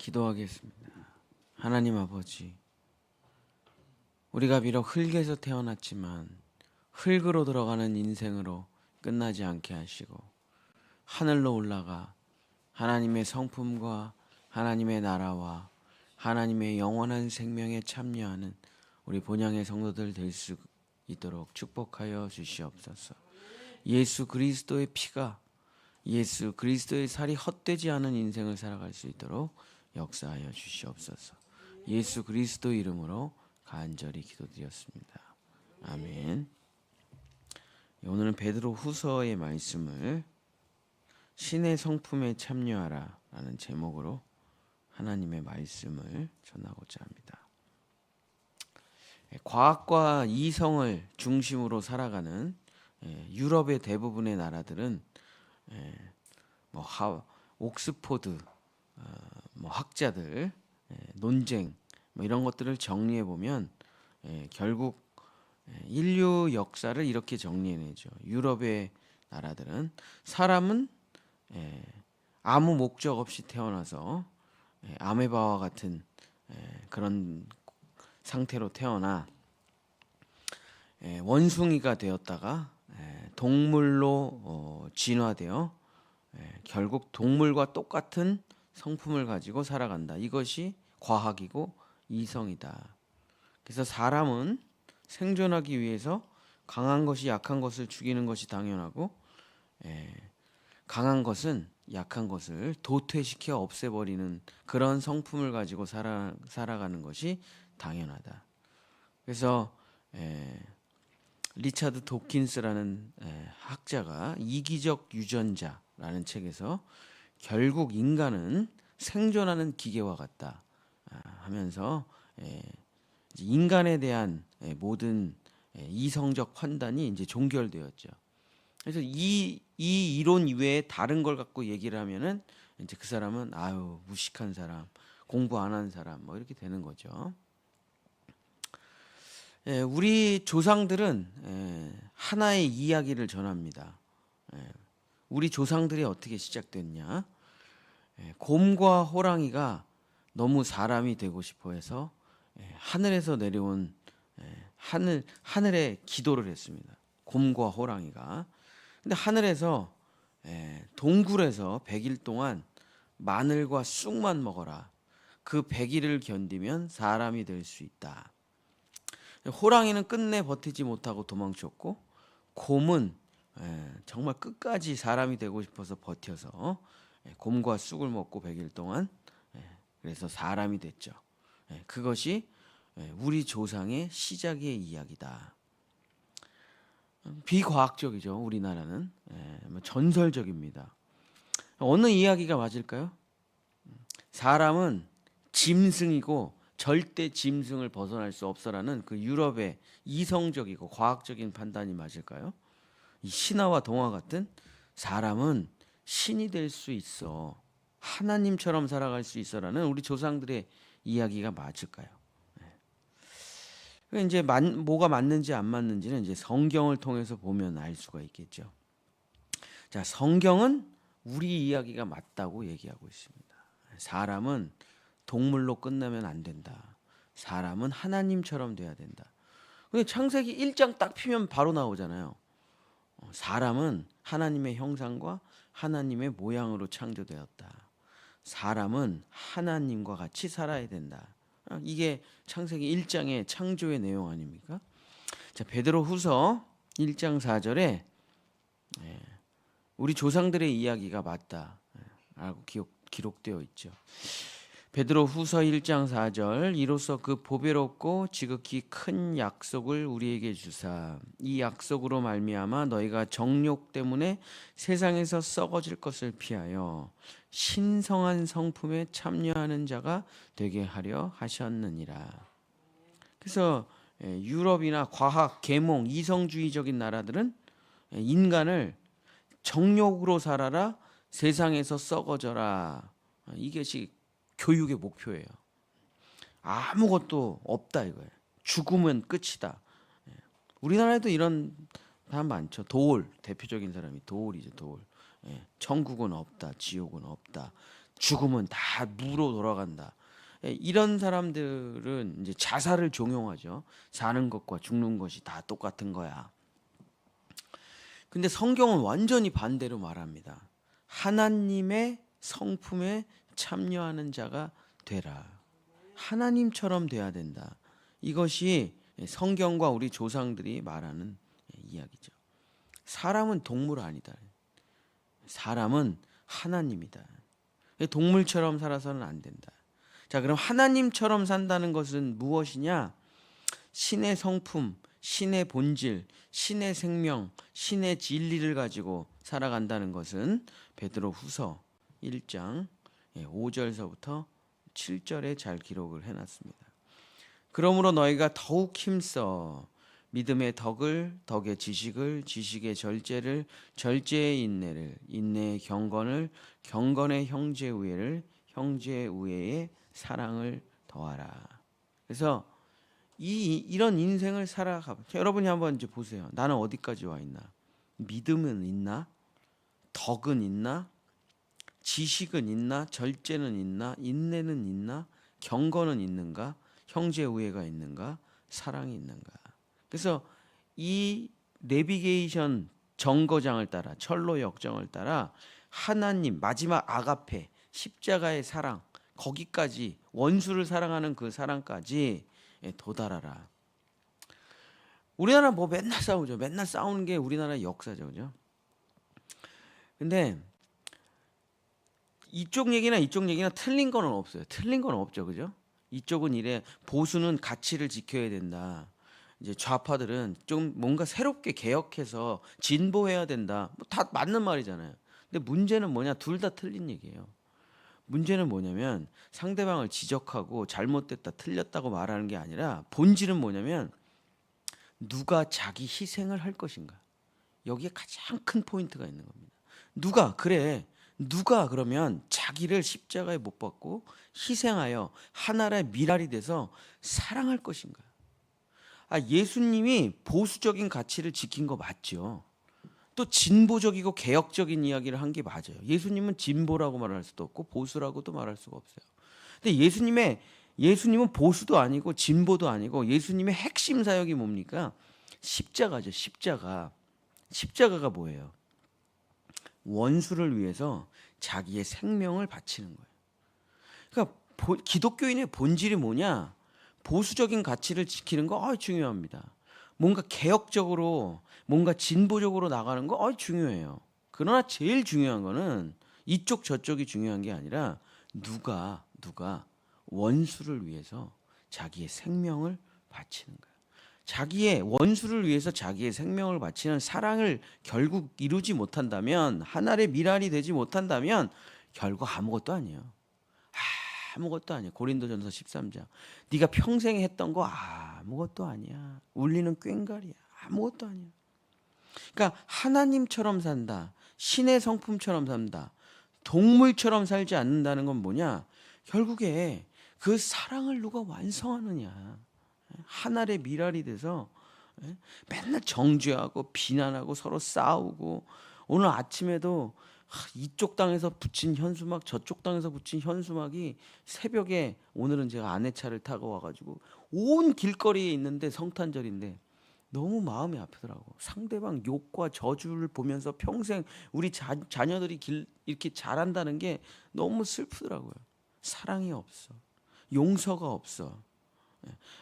기도하겠습니다. 하나님 아버지, 우리가 비록 흙에서 태어났지만 흙으로 들어가는 인생으로 끝나지 않게 하시고 하늘로 올라가 하나님의 성품과 하나님의 나라와 하나님의 영원한 생명에 참여하는 우리 본향의 성도들 될 수 있도록 축복하여 주시옵소서. 예수 그리스도의 피가, 예수 그리스도의 살이 헛되지 않은 인생을 살아갈 수 있도록 역사하여 주시옵소서. 예수 그리스도 이름으로 간절히 기도드렸습니다. 아멘. 오늘은 베드로 후서의 말씀을 신의 성품에 참여하라 라는 제목으로 하나님의 말씀을 전하고자 합니다. 과학과 이성을 중심으로 살아가는 유럽의 대부분의 나라들은 옥스포드 학자들 논쟁 이런 것들을 정리해 보면 결국 인류 역사를 이렇게 정리해내죠. 유럽의 나라들은 사람은 아무 목적 없이 태어나서 아메바와 같은 그런 상태로 태어나 원숭이가 되었다가 동물로 진화되어 결국 동물과 똑같은 성품을 가지고 살아간다. 이것이 과학이고 이성이다. 그래서 사람은 생존하기 위해서 강한 것이 약한 것을 죽이는 것이 당연하고 강한 것은 약한 것을 도태시켜 없애버리는 그런 성품을 가지고 살아가는 것이 당연하다. 그래서 리차드 도킨스라는 학자가 이기적 유전자라는 책에서 결국 인간은 생존하는 기계와 같다 하면서 인간에 대한 모든 이성적 판단이 이제 종결되었죠. 그래서 이 이론 이외에 다른 걸 갖고 얘기를 하면은 이제 그 사람은 아유 무식한 사람, 공부 안 한 사람 뭐 이렇게 되는 거죠. 우리 조상들은 하나의 이야기를 전합니다. 우리 조상들이 어떻게 시작됐냐? 곰과 호랑이가 너무 사람이 되고 싶어 해서 하늘에서 내려온 하늘에 기도를 했습니다. 곰과 호랑이가. 근데 하늘에서 동굴에서 100일 동안 마늘과 쑥만 먹어라. 그 100일을 견디면 사람이 될 수 있다. 호랑이는 끝내 버티지 못하고 도망쳤고 곰은 정말 끝까지 사람이 되고 싶어서 버텨서 곰과 쑥을 먹고 100일 동안 그래서 사람이 됐죠. 그것이 우리 조상의 시작의 이야기다. 비과학적이죠. 우리나라는 전설적입니다. 어느 이야기가 맞을까요? 사람은 짐승이고 절대 짐승을 벗어날 수 없어라는 그 유럽의 이성적이고 과학적인 판단이 맞을까요? 이 신화와 동화 같은 사람은 신이 될 수 있어, 하나님처럼 살아갈 수 있어라는 우리 조상들의 이야기가 맞을까요? 이제 뭐가 맞는지 안 맞는지는 이제 성경을 통해서 보면 알 수가 있겠죠. 자, 성경은 우리 이야기가 맞다고 얘기하고 있습니다. 사람은 동물로 끝나면 안 된다. 사람은 하나님처럼 돼야 된다. 근데 창세기 1장 딱 피면 바로 나오잖아요. 사람은 하나님의 형상과 하나님의 모양으로 창조되었다. 사람은 하나님과 같이 살아야 된다. 이게 창세기 1장의 창조의 내용 아닙니까? 자, 베드로 후서 1장 4절에 우리 조상들의 이야기가 맞다라고 기록되어 있죠. 베드로 후서 1장 4절 이로써 그 보배롭고 지극히 큰 약속을 우리에게 주사 이 약속으로 말미암아 너희가 정욕 때문에 세상에서 썩어질 것을 피하여 신성한 성품에 참여하는 자가 되게 하려 하셨느니라. 그래서 유럽이나 과학, 계몽, 이성주의적인 나라들은 인간을 정욕으로 살아라, 세상에서 썩어져라. 이것이 교육의 목표예요. 아무것도 없다 이거예요. 죽으면 끝이다. 우리나라에도 이런 사람 많죠. 도올, 대표적인 사람이 도올이죠. 도올. 천국은 없다, 지옥은 없다, 죽음은 다 무로 돌아간다. 이런 사람들은 이제 자살을 종용하죠. 사는 것과 죽는 것이 다 똑같은 거야. 근데 성경은 완전히 반대로 말합니다. 하나님의 성품에 참여하는 자가 되라. 하나님처럼 돼야 된다. 이것이 성경과 우리 조상들이 말하는 이야기죠. 사람은 동물 아니다. 사람은 하나님이다. 동물처럼 살아서는 안 된다. 자, 그럼 하나님처럼 산다는 것은 무엇이냐? 신의 성품, 신의 본질, 신의 생명, 신의 진리를 가지고 살아간다는 것은 베드로후서 1장 5절서부터 7절에 잘 기록을 해놨습니다. 그러므로 너희가 더욱 힘써 믿음의 덕을, 덕의 지식을, 지식의 절제를, 절제의 인내를, 인내의 경건을, 경건의 형제 우애를, 형제 우애의 사랑을 더하라. 그래서 이런 인생을 살아가. 여러분이 한번 이제 보세요. 나는 어디까지 와 있나? 믿음은 있나? 덕은 있나? 지식은 있나? 절제는 있나? 인내는 있나? 경건은 있는가? 형제 우애가 있는가? 사랑이 있는가? 그래서 이 내비게이션 정거장을 따라, 철로 역정을 따라 하나님 마지막 아가페 십자가의 사랑, 거기까지 원수를 사랑하는 그 사랑까지 도달하라. 우리나라 뭐 맨날 싸우죠. 맨날 싸우는 게 우리나라의 역사죠, 그죠? 근데 이쪽 얘기나 이쪽 얘기나 틀린 거는 없어요. 틀린 건 없죠, 그죠? 이쪽은 이래, 보수는 가치를 지켜야 된다. 이제 좌파들은 좀 뭔가 새롭게 개혁해서 진보해야 된다. 뭐 다 맞는 말이잖아요. 근데 문제는 뭐냐? 둘 다 틀린 얘기예요. 문제는 뭐냐면 상대방을 지적하고 잘못됐다, 틀렸다고 말하는 게 아니라 본질은 뭐냐면 누가 자기 희생을 할 것인가. 여기에 가장 큰 포인트가 있는 겁니다. 누가 그러면 자기를 십자가에 못 박고 희생하여 하나의 미랄이 돼서 사랑할 것인가. 예수님이 보수적인 가치를 지킨 거 맞죠. 또 진보적이고 개혁적인 이야기를 한 게 맞아요. 예수님은 진보라고 말할 수도 없고 보수라고도 말할 수가 없어요. 근데 예수님은 보수도 아니고 진보도 아니고 예수님의 핵심 사역이 뭡니까? 십자가죠. 십자가. 십자가가 뭐예요? 원수를 위해서 자기의 생명을 바치는 거예요. 그러니까 기독교인의 본질이 뭐냐? 보수적인 가치를 지키는 거 중요합니다. 뭔가 개혁적으로, 뭔가 진보적으로 나가는 거 중요해요. 그러나 제일 중요한 거는 이쪽 저쪽이 중요한 게 아니라 누가 원수를 위해서 자기의 생명을 바치는 거예요. 자기의 원수를 위해서 자기의 생명을 바치는 사랑을 결국 이루지 못한다면, 하나의 미랄이 되지 못한다면 결국 아무것도 아니에요. 아무것도 아니야. 고린도전서 13장. 네가 평생 했던 거 아무것도 아니야. 울리는 꽹과리야. 아무것도 아니야. 그러니까 하나님처럼 산다. 신의 성품처럼 산다. 동물처럼 살지 않는다는 건 뭐냐? 결국에 그 사랑을 누가 완성하느냐. 하나의 미랄이 돼서 맨날 정죄하고 비난하고 서로 싸우고, 오늘 아침에도 이쪽 땅에서 붙인 현수막, 저쪽 땅에서 붙인 현수막이 새벽에, 오늘은 제가 아내 차를 타고 와가지고 온 길거리에 있는데 성탄절인데 너무 마음이 아프더라고. 상대방 욕과 저주를 보면서 평생 우리 자녀들이 이렇게 자란다는 게 너무 슬프더라고요. 사랑이 없어. 용서가 없어.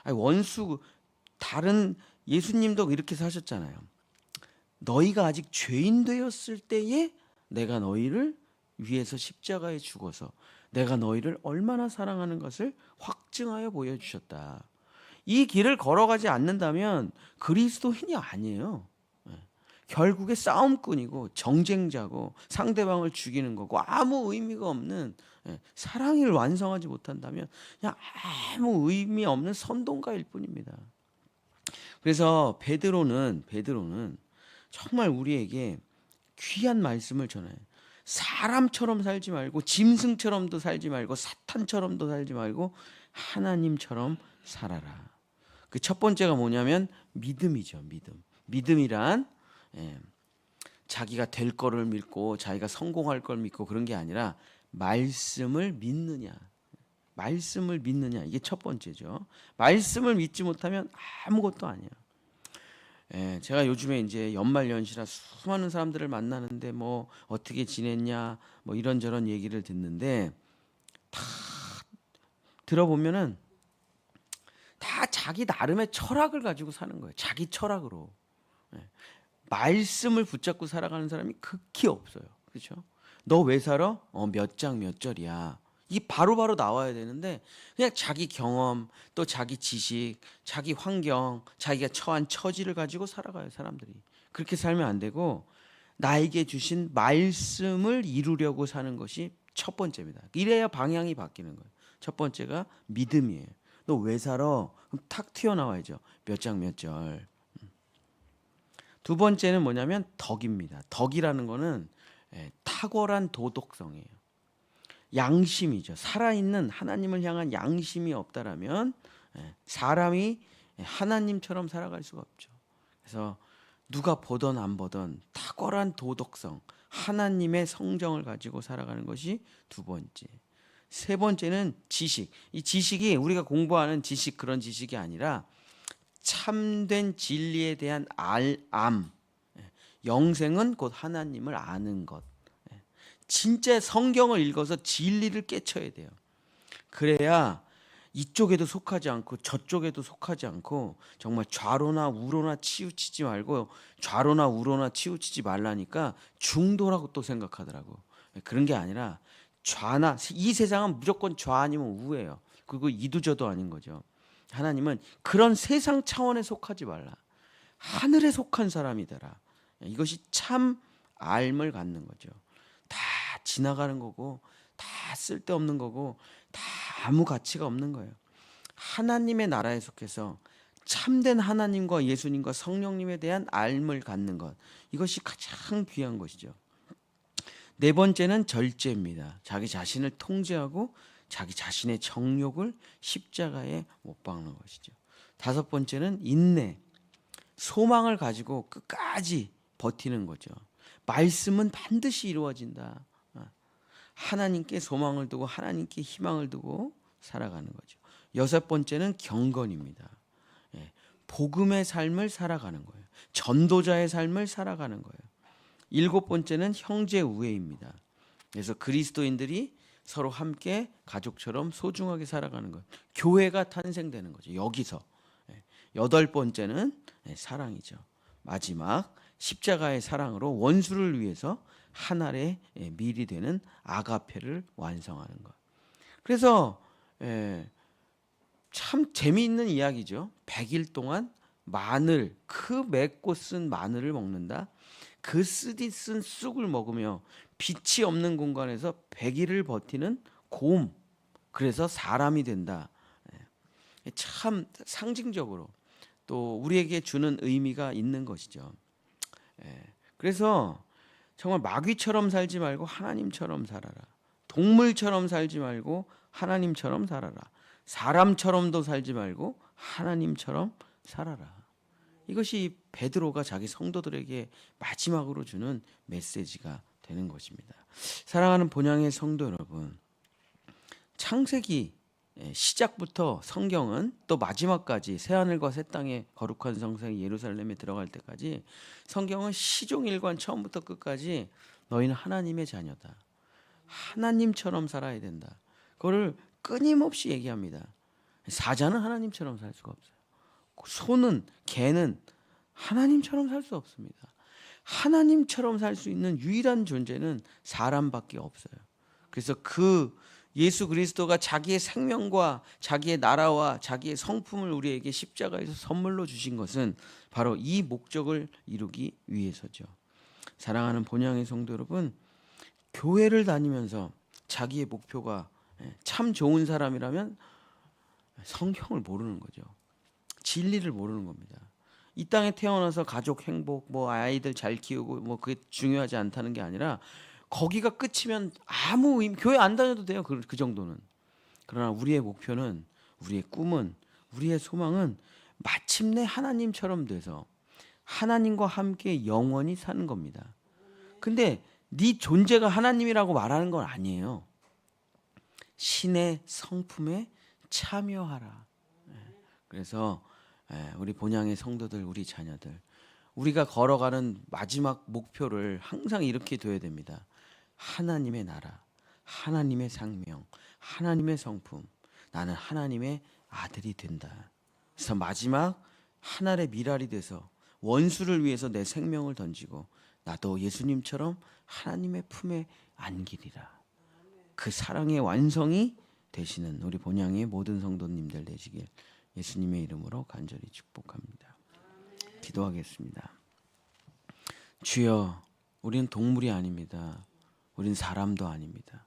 원수, 다른, 예수님도 이렇게 사셨잖아요. 너희가 아직 죄인 되었을 때에 내가 너희를 위해서 십자가에 죽어서 내가 너희를 얼마나 사랑하는 것을 확증하여 보여주셨다. 이 길을 걸어가지 않는다면 그리스도인이 아니에요. 결국에 싸움꾼이고 정쟁자고 상대방을 죽이는 거고 아무 의미가 없는, 사랑을 완성하지 못한다면 그냥 아무 의미 없는 선동가일 뿐입니다. 그래서 베드로는 정말 우리에게 귀한 말씀을 전해요. 사람처럼 살지 말고, 짐승처럼도 살지 말고, 사탄처럼도 살지 말고 하나님처럼 살아라. 그 첫 번째가 뭐냐면 믿음이죠. 믿음이란 자기가 될 거를 믿고 자기가 성공할 걸 믿고 그런 게 아니라 말씀을 믿느냐. 말씀을 믿느냐. 이게 첫 번째죠. 말씀을 믿지 못하면 아무것도 아니야. 예, 제가 요즘에 이제 연말 연시라 수많은 사람들을 만나는데 뭐 어떻게 지냈냐 뭐 이런저런 얘기를 듣는데 다 들어보면은 다 자기 나름의 철학을 가지고 사는 거예요. 자기 철학으로. 예, 말씀을 붙잡고 살아가는 사람이 극히 없어요. 그렇죠? 너 왜 살아? 몇 장 몇 절이야. 이 바로바로 나와야 되는데 그냥 자기 경험, 또 자기 지식, 자기 환경, 자기가 처한 처지를 가지고 살아가요, 사람들이. 그렇게 살면 안 되고 나에게 주신 말씀을 이루려고 사는 것이 첫 번째입니다. 이래야 방향이 바뀌는 거예요. 첫 번째가 믿음이에요. 너 왜 살아? 그럼 탁 튀어나와야죠. 몇 장 몇 절. 두 번째는 뭐냐면 덕입니다. 덕이라는 거는 탁월한 도덕성이에요. 양심이죠. 살아있는 하나님을 향한 양심이 없다라면 사람이 하나님처럼 살아갈 수가 없죠. 그래서 누가 보던 안 보던 탁월한 도덕성, 하나님의 성정을 가지고 살아가는 것이 두 번째. 세 번째는 지식. 이 지식이 우리가 공부하는 지식 그런 지식이 아니라 참된 진리에 대한 알암. 영생은 곧 하나님을 아는 것. 진짜 성경을 읽어서 진리를 깨쳐야 돼요. 그래야 이쪽에도 속하지 않고 저쪽에도 속하지 않고 정말 좌로나 우로나 치우치지 말고 좌로나 우로나 치우치지 말라니까 중도라고 또 생각하더라고. 그런 게 아니라 좌나 이 세상은 무조건 좌 아니면 우예요. 그리고 이두저도 아닌 거죠. 하나님은 그런 세상 차원에 속하지 말라. 하늘에 속한 사람이 되라. 이것이 참 알을 갖는 거죠. 다 지나가는 거고 다 쓸데없는 거고 다 아무 가치가 없는 거예요. 하나님의 나라에 속해서 참된 하나님과 예수님과 성령님에 대한 알을 갖는 것. 이것이 가장 귀한 것이죠. 네 번째는 절제입니다. 자기 자신을 통제하고 자기 자신의 정욕을 십자가에 못 박는 것이죠. 다섯 번째는 인내. 소망을 가지고 끝까지 버티는 거죠. 말씀은 반드시 이루어진다. 하나님께 소망을 두고 하나님께 희망을 두고 살아가는 거죠. 여섯 번째는 경건입니다. 복음의 삶을 살아가는 거예요. 전도자의 삶을 살아가는 거예요. 일곱 번째는 형제 우애입니다. 그래서 그리스도인들이 서로 함께 가족처럼 소중하게 살아가는 것. 교회가 탄생되는 거죠. 여기서. 여덟 번째는 사랑이죠. 마지막 십자가의 사랑으로 원수를 위해서 하나의 밀이 되는 아가페를 완성하는 것. 그래서 참 재미있는 이야기죠. 100일 동안 마늘, 그 맵고 쓴 마늘을 먹는다. 그 쓰디 쓴 쑥을 먹으며 빛이 없는 공간에서 100일을 버티는 곰. 그래서 사람이 된다. 참 상징적으로 또 우리에게 주는 의미가 있는 것이죠. 그래서 정말 마귀처럼 살지 말고 하나님처럼 살아라. 동물처럼 살지 말고 하나님처럼 살아라. 사람처럼도 살지 말고 하나님처럼 살아라. 이것이 베드로가 자기 성도들에게 마지막으로 주는 메시지가 되는 것입니다. 사랑하는 본향의 성도 여러분, 창세기 시작부터 성경은 또 마지막까지 새하늘과 새 땅의 거룩한 성생 예루살렘에 들어갈 때까지 성경은 시종일관 처음부터 끝까지 너희는 하나님의 자녀다. 하나님처럼 살아야 된다. 그거를 끊임없이 얘기합니다. 사자는 하나님처럼 살 수가 없어요. 소는, 개는 하나님처럼 살 수 없습니다. 하나님처럼 살 수 있는 유일한 존재는 사람밖에 없어요. 그래서 그 예수 그리스도가 자기의 생명과 자기의 나라와 자기의 성품을 우리에게 십자가에서 선물로 주신 것은 바로 이 목적을 이루기 위해서죠. 사랑하는 본향의 성도 여러분, 교회를 다니면서 자기의 목표가 참 좋은 사람이라면 성경을 모르는 거죠. 진리를 모르는 겁니다. 이 땅에 태어나서 가족 행복, 뭐 아이들 잘 키우고 뭐 그게 중요하지 않다는 게 아니라 거기가 끝이면 아무 의미, 교회 안 다녀도 돼요. 그 정도는. 그러나 우리의 목표는, 우리의 꿈은, 우리의 소망은 마침내 하나님처럼 돼서 하나님과 함께 영원히 사는 겁니다. 근데 네 존재가 하나님이라고 말하는 건 아니에요. 신의 성품에 참여하라. 그래서 우리 본향의 성도들, 우리 자녀들, 우리가 걸어가는 마지막 목표를 항상 이렇게 둬야 됩니다. 하나님의 나라, 하나님의 생명, 하나님의 성품. 나는 하나님의 아들이 된다. 그래서 마지막 하늘의 미랄이 돼서 원수를 위해서 내 생명을 던지고 나도 예수님처럼 하나님의 품에 안기리라. 그 사랑의 완성이 되시는 우리 본향의 모든 성도님들 되시길 예수님의 이름으로 간절히 축복합니다. 기도하겠습니다. 주여, 우리는 동물이 아닙니다. 우리는 사람도 아닙니다.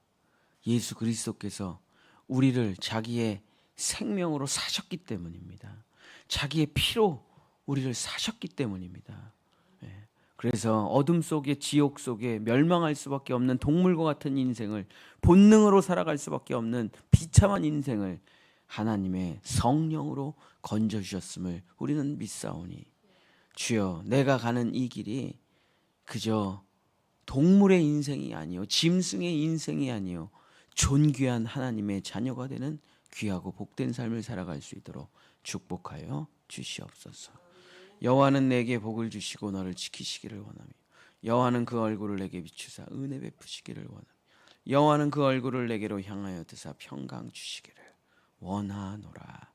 예수 그리스도께서 우리를 자기의 생명으로 사셨기 때문입니다. 자기의 피로 우리를 사셨기 때문입니다. 그래서 어둠 속에, 지옥 속에 멸망할 수밖에 없는 동물과 같은 인생을, 본능으로 살아갈 수밖에 없는 비참한 인생을 하나님의 성령으로 건져주셨음을 우리는 믿사오니 주여, 내가 가는 이 길이 그저 동물의 인생이 아니요, 짐승의 인생이 아니요, 존귀한 하나님의 자녀가 되는 귀하고 복된 삶을 살아갈 수 있도록 축복하여 주시옵소서. 여호와는 내게 복을 주시고 너를 지키시기를 원하며 여호와는 그 얼굴을 내게 비추사 은혜 베푸시기를 원하며 여호와는 그 얼굴을 내게로 향하여 드사 평강 주시기를 원하노라.